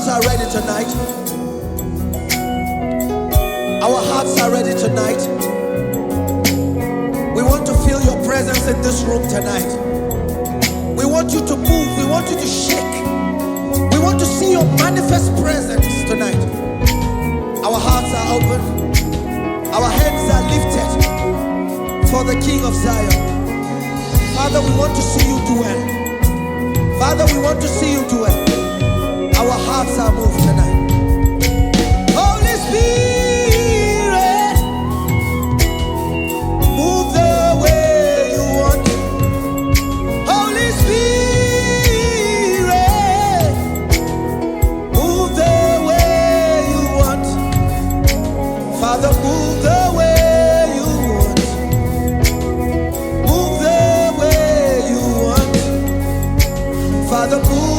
hearts are ready tonight. Our hearts are ready tonight. We want to feel your presence in this room tonight. We want you to move. We want you to shake. We want to see your manifest presence tonight. Our hearts are open. Our hands are lifted for the King of Zion. Father, we want to see you dwell. Father, we want to see you dwell. Our hearts are moved tonight. Holy Spirit, move the way you want. Holy Spirit, move the way you want. Father, move the way you want. Move the way you want. Father, move.